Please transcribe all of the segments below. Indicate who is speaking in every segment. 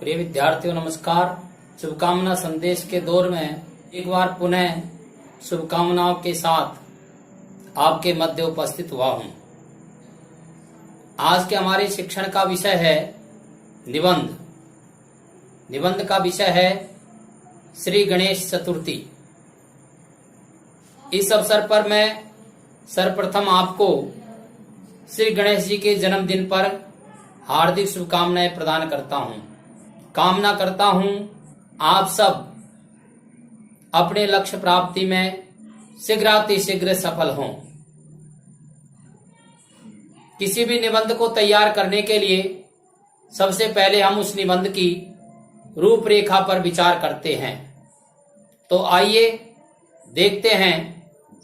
Speaker 1: प्रिय विद्यार्थियों नमस्कार। शुभकामना संदेश के दौर में एक बार पुनः शुभकामनाओं के साथ आपके मध्य उपस्थित हुआ हूं। आज के हमारे शिक्षण का विषय है निबंध। निबंध का विषय है श्री गणेश चतुर्थी। इस अवसर पर मैं सर्वप्रथम आपको श्री गणेश जी के जन्मदिन पर हार्दिक शुभकामनाएं प्रदान करता हूं। कामना करता हूं आप सब अपने लक्ष्य प्राप्ति में शीघ्रातिशीघ्र सफल हों। किसी भी निबंध को तैयार करने के लिए सबसे पहले हम उस निबंध की रूपरेखा पर विचार करते हैं। तो आइए देखते हैं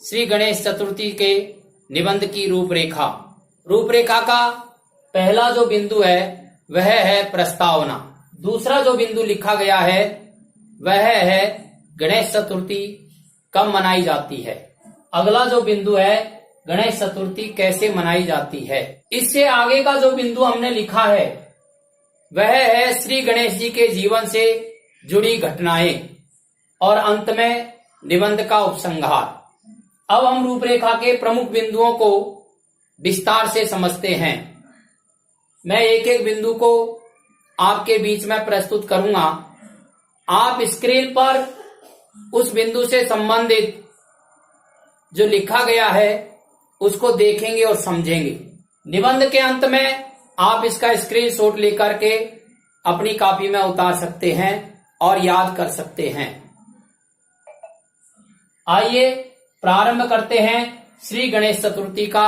Speaker 1: श्री गणेश चतुर्थी के निबंध की रूपरेखा। रूपरेखा का पहला जो बिंदु है वह है प्रस्तावना। दूसरा जो बिंदु लिखा गया है वह है गणेश चतुर्थी कब मनाई जाती है। अगला जो बिंदु है गणेश चतुर्थी कैसे मनाई जाती है। इससे आगे का जो बिंदु हमने लिखा है वह है श्री गणेश जी के जीवन से जुड़ी घटनाएं और अंत में निबंध का उपसंहार। अब हम रूपरेखा के प्रमुख बिंदुओं को विस्तार से समझते हैं। मैं एक एक बिंदु को आपके बीच में प्रस्तुत करूंगा। आप स्क्रीन पर उस बिंदु से संबंधित जो लिखा गया है उसको देखेंगे और समझेंगे। निबंध के अंत में आप इसका स्क्रीनशॉट लेकर के अपनी कॉपी में उतार सकते हैं और याद कर सकते हैं। आइए प्रारंभ करते हैं श्री गणेश चतुर्थी का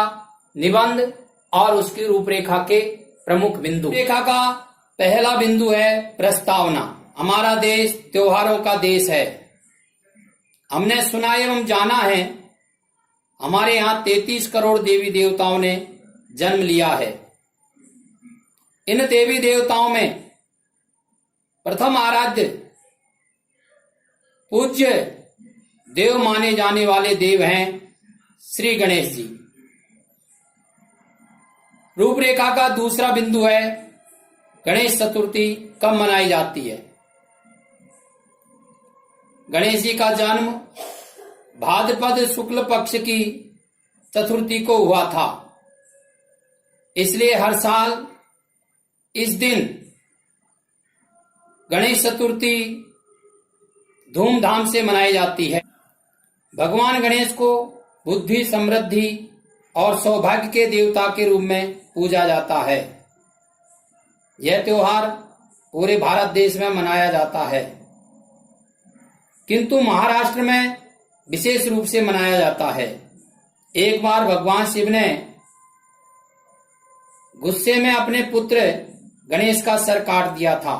Speaker 1: निबंध और उसकी रूपरेखा के प्रमुख बिंदु। रेखा का पहला बिंदु है प्रस्तावना। हमारा देश त्योहारों का देश है। हमने सुना एवं जाना है हमारे यहाँ 33 करोड़ देवी देवताओं ने जन्म लिया है। इन देवी देवताओं में प्रथम आराध्य पूज्य देव माने जाने वाले देव हैं श्री गणेश जी। रूपरेखा का दूसरा बिंदु है गणेश चतुर्थी कब मनाई जाती है। गणेश जी का जन्म भाद्रपद शुक्ल पक्ष की चतुर्थी को हुआ था, इसलिए हर साल इस दिन गणेश चतुर्थी धूमधाम से मनाई जाती है। भगवान गणेश को बुद्धि, समृद्धि और सौभाग्य के देवता के रूप में पूजा जाता है। यह त्योहार पूरे भारत देश में मनाया जाता है, किंतु महाराष्ट्र में विशेष रूप से मनाया जाता है। एक बार भगवान शिव ने गुस्से में अपने पुत्र गणेश का सर काट दिया था,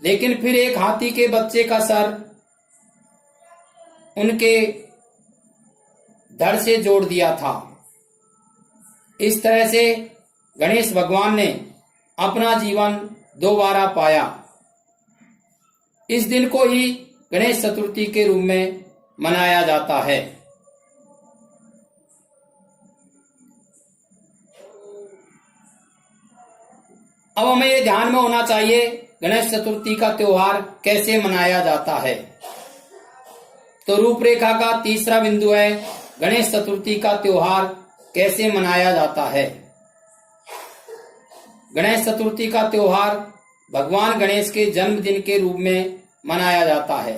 Speaker 1: लेकिन फिर एक हाथी के बच्चे का सर उनके धड़ से जोड़ दिया था। इस तरह से गणेश भगवान ने अपना जीवन दोबारा पाया। इस दिन को ही गणेश चतुर्थी के रूप में मनाया जाता है। अब हमें ये ध्यान में होना चाहिए गणेश चतुर्थी का त्योहार कैसे मनाया जाता है। तो रूपरेखा का तीसरा बिंदु है गणेश चतुर्थी का त्योहार कैसे मनाया जाता है। गणेश चतुर्थी का त्योहार भगवान गणेश के जन्मदिन के रूप में मनाया जाता है।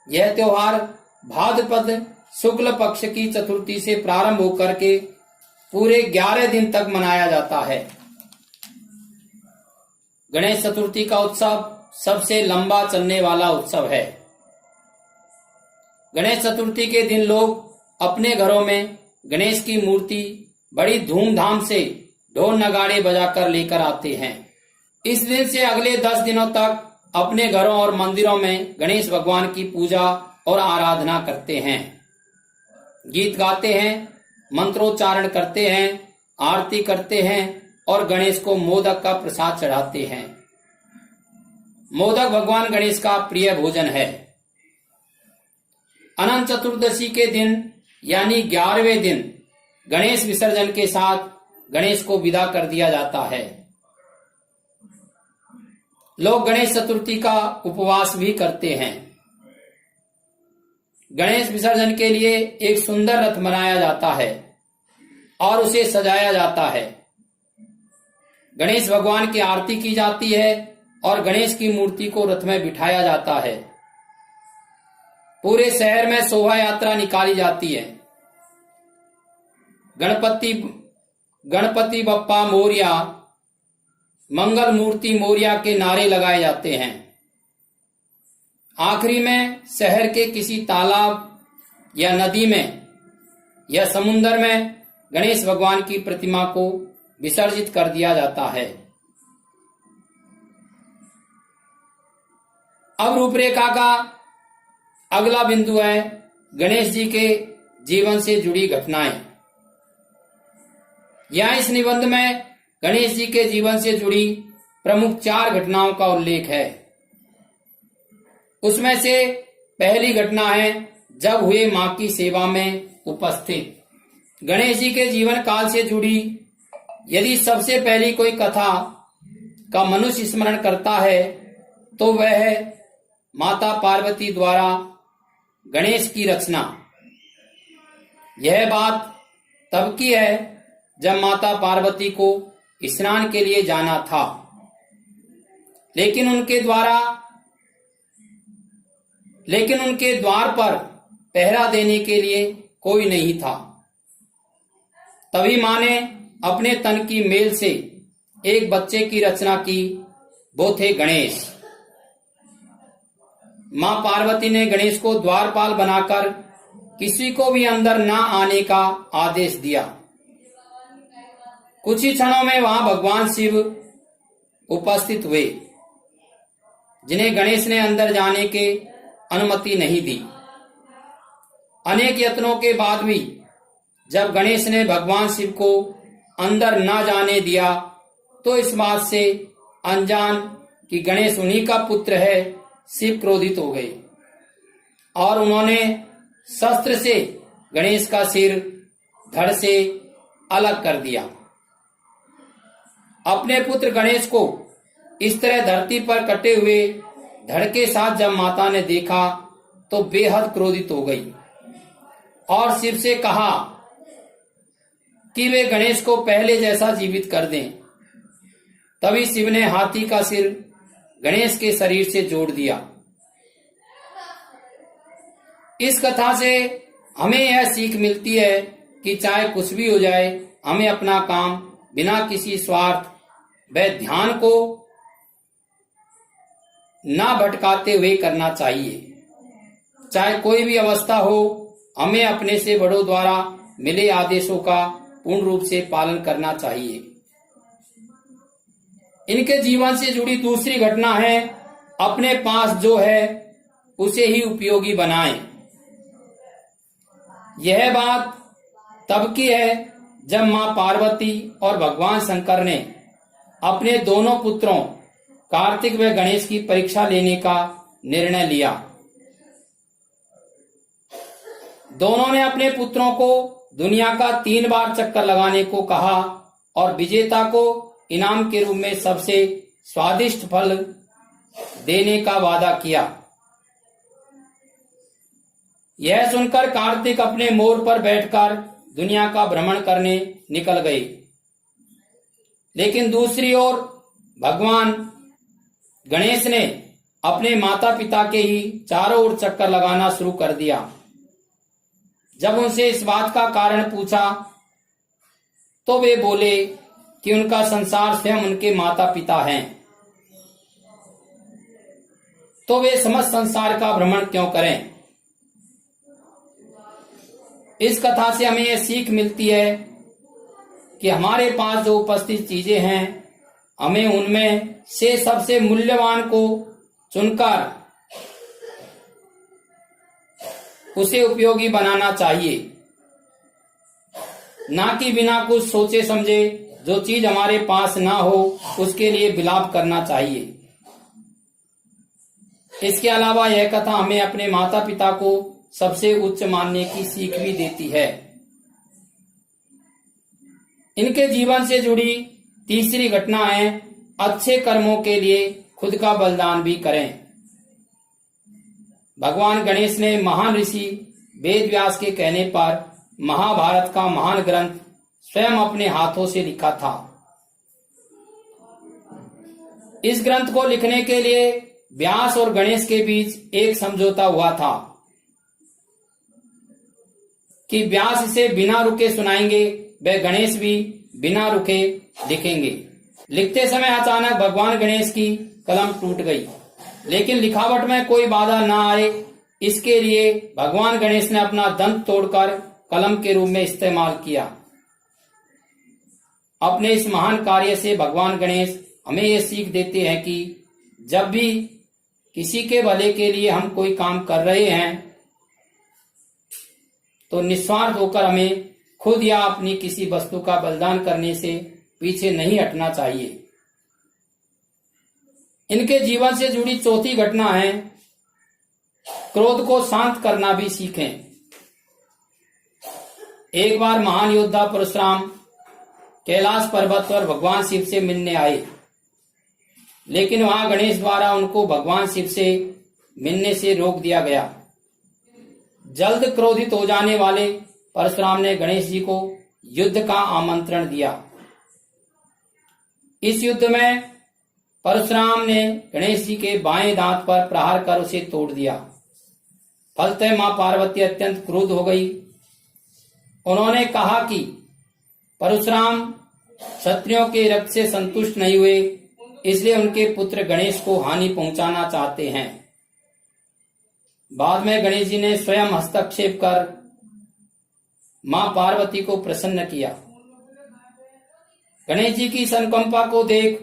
Speaker 1: यह त्योहार भाद्रपद शुक्ल पक्ष की चतुर्थी से प्रारंभ होकर के पूरे 11 दिन तक मनाया जाता है। गणेश चतुर्थी का उत्सव सबसे लंबा चलने वाला उत्सव है। गणेश चतुर्थी के दिन लोग अपने घरों में गणेश की मूर्ति बड़ी धूमधाम से ढोल नगाड़े बजाकर लेकर आते हैं। इस दिन से अगले 10 दिनों तक अपने घरों और मंदिरों में गणेश भगवान की पूजा और आराधना करते हैं। गीत गाते हैं, मंत्रोच्चारण करते हैं, आरती करते हैं और गणेश को मोदक का प्रसाद चढ़ाते हैं। मोदक भगवान गणेश का प्रिय भोजन है। अनंत चतुर्दशी के दिन यानी 11वें दिन गणेश विसर्जन के साथ गणेश को विदा कर दिया जाता है। लोग गणेश चतुर्थी का उपवास भी करते हैं। गणेश विसर्जन के लिए एक सुंदर रथ बनाया जाता है और उसे सजाया जाता है। गणेश भगवान की आरती की जाती है और गणेश की मूर्ति को रथ में बिठाया जाता है। पूरे शहर में शोभा यात्रा निकाली जाती है। गणपति बप्पा मोरया, मंगल मूर्ति मोरया के नारे लगाए जाते हैं। आखिरी में शहर के किसी तालाब या नदी में या समुद्र में गणेश भगवान की प्रतिमा को विसर्जित कर दिया जाता है। अब रूपरेखा का अगला बिंदु है गणेश जी के जीवन से जुड़ी घटनाएं। यहाँ इस निबंध में गणेश जी के जीवन से जुड़ी प्रमुख 4 घटनाओं का उल्लेख है। उसमें से पहली घटना है जब हुए मां की सेवा में उपस्थित। गणेश जी के जीवन काल से जुड़ी यदि सबसे पहली कोई कथा का मनुष्य स्मरण करता है तो वह है माता पार्वती द्वारा गणेश की रचना। यह बात तब की है जब माता पार्वती को स्नान के लिए जाना था, लेकिन उनके द्वार पर पहरा देने के लिए कोई नहीं था। तभी मां ने अपने तन की मेल से एक बच्चे की रचना की, वो थे गणेश। मां पार्वती ने गणेश को द्वारपाल बनाकर किसी को भी अंदर ना आने का आदेश दिया। कुछ ही क्षणों में वहां भगवान शिव उपस्थित हुए, जिन्हें गणेश ने अंदर जाने के अनुमति नहीं दी। अनेक यत्नों के बाद भी जब गणेश ने भगवान शिव को अंदर ना जाने दिया तो इस बात से अनजान कि गणेश उन्हीं का पुत्र है, शिव क्रोधित हो गए और उन्होंने शस्त्र से गणेश का सिर धड़ से अलग कर दिया। अपने पुत्र गणेश को इस तरह धरती पर कटे हुए धड़ के साथ जब माता ने देखा तो बेहद क्रोधित हो गई और शिव से कहा कि वे गणेश को पहले जैसा जीवित कर दें। तभी शिव ने हाथी का सिर गणेश के शरीर से जोड़ दिया। इस कथा से हमें यह सीख मिलती है कि चाहे कुछ भी हो जाए, हमें अपना काम बिना किसी स्वार्थ व ध्यान को ना भटकाते हुए करना चाहिए। चाहे कोई भी अवस्था हो, हमें अपने से बड़ों द्वारा मिले आदेशों का पूर्ण रूप से पालन करना चाहिए। इनके जीवन से जुड़ी दूसरी घटना है अपने पास जो है उसे ही उपयोगी बनाएं। यह बात तब की है जब मां पार्वती और भगवान शंकर ने अपने दोनों पुत्रों कार्तिक व गणेश की परीक्षा लेने का निर्णय लिया। दोनों ने अपने पुत्रों को दुनिया का 3 बार चक्कर लगाने को कहा और विजेता को इनाम के रूप में सबसे स्वादिष्ट फल देने का वादा किया। यह सुनकर कार्तिक अपने मोर पर बैठकर दुनिया का भ्रमण करने निकल गए, लेकिन दूसरी ओर भगवान गणेश ने अपने माता पिता के ही चारों ओर चक्कर लगाना शुरू कर दिया। जब उनसे इस बात का कारण पूछा तो वे बोले कि उनका संसार स्वयं उनके माता पिता हैं, तो वे समस्त संसार का भ्रमण क्यों करें। इस कथा से हमें यह सीख मिलती है कि हमारे पास जो उपस्थित चीजें हैं, हमें उनमें से सबसे मूल्यवान को चुनकर उसे उपयोगी बनाना चाहिए, ना कि बिना कुछ सोचे समझे जो चीज हमारे पास ना हो उसके लिए विलाप करना चाहिए। इसके अलावा यह कथा हमें अपने माता पिता को सबसे उच्च मानने की सीख भी देती है। इनके जीवन से जुड़ी तीसरी घटना है अच्छे कर्मों के लिए खुद का बलिदान भी करें। भगवान गणेश ने महान ऋषि वेद व्यास के कहने पर महाभारत का महान ग्रंथ स्वयं अपने हाथों से लिखा था। इस ग्रंथ को लिखने के लिए व्यास और गणेश के बीच एक समझौता हुआ था कि व्यास इसे बिना रुके सुनाएंगे, वे गणेश भी बिना रुके लिखेंगे। लिखते समय अचानक भगवान गणेश की कलम टूट गई, लेकिन लिखावट में कोई बाधा न आए इसके लिए भगवान गणेश ने अपना दंत तोड़कर कलम के रूप में इस्तेमाल किया। अपने इस महान कार्य से भगवान गणेश हमें ये सीख देते हैं कि जब भी किसी के भले के लिए हम कोई काम कर रहे हैं तो निस्वार्थ होकर हमें खुद या अपनी किसी वस्तु का बलिदान करने से पीछे नहीं हटना चाहिए। इनके जीवन से जुड़ी चौथी घटना है, क्रोध को शांत करना भी सीखें। एक बार महान योद्धा परशुराम कैलाश पर्वत पर भगवान शिव से मिलने आए, लेकिन वहां गणेश द्वारा उनको भगवान शिव से मिलने से रोक दिया गया। जल्द क्रोधित हो जाने वाले परशुराम ने गणेश जी को युद्ध का आमंत्रण दिया। इस युद्ध में परशुराम ने गणेश जी के बाएं दांत पर प्रहार कर उसे तोड़ दिया। फलतः मां पार्वती अत्यंत क्रुद्ध हो गई। उन्होंने कहा कि परशुराम क्षत्रियों के रक्त से संतुष्ट नहीं हुए, इसलिए उनके पुत्र गणेश को हानि पहुंचाना चाहते हैं। बाद में गणेश जी ने स्वयं हस्तक्षेप कर मां पार्वती को प्रसन्न किया। गणेश जी की संकंपा को देख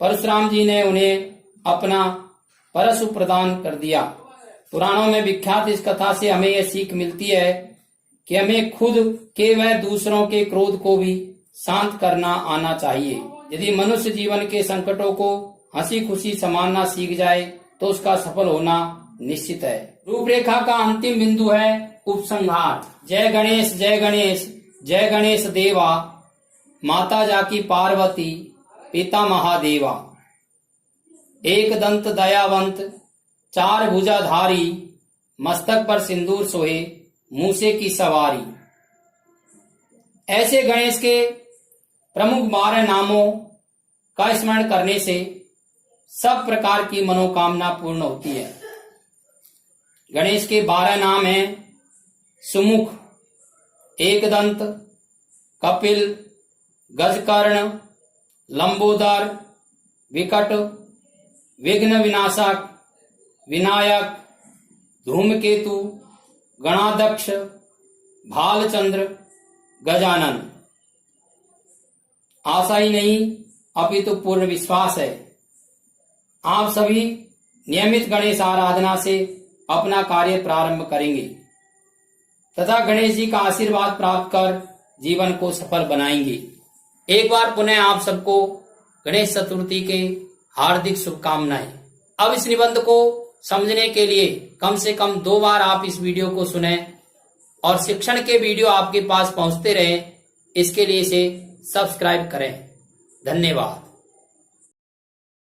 Speaker 1: परशुराम जी ने उन्हें अपना परशु प्रदान कर दिया। पुराणों में विख्यात इस कथा से हमें यह सीख मिलती है कि हमें खुद के व दूसरों के क्रोध को भी शांत करना आना चाहिए। यदि मनुष्य जीवन के संकटों को हंसी खुशी संभालना सीख जाए तो उसका सफल होना निश्चित है। रूपरेखा का अंतिम बिंदु है उपसंहार। जय गणेश जय गणेश जय गणेश देवा, माता जाकी पार्वती पिता महादेवा। एक दंत दयावंत चार भुजाधारी, मस्तक पर सिंदूर सोहे मूसे की सवारी। ऐसे गणेश के प्रमुख 12 नामों का स्मरण करने से सब प्रकार की मनोकामना पूर्ण होती है। गणेश के 12 नाम हैं सुमुख, एकदंत, कपिल, गजकर्ण, लंबोदर, विकट, विघ्न विनाशक, विनायक, धूमकेतु, गणाध्यक्ष, भालचंद्र, गजानन। आशा ही नहीं अपितु पूर्ण विश्वास है आप सभी नियमित गणेश आराधना से अपना कार्य प्रारंभ करेंगे तथा गणेश जी का आशीर्वाद प्राप्त कर जीवन को सफल बनाएंगे। एक बार पुनः आप सबको गणेश चतुर्थी के हार्दिक शुभकामनाएं। अब इस निबंध को समझने के लिए कम से कम 2 बार आप इस वीडियो को सुने और शिक्षण के वीडियो आपके पास पहुंचते रहे, इसके लिए इसे सब्सक्राइब करें। धन्यवाद।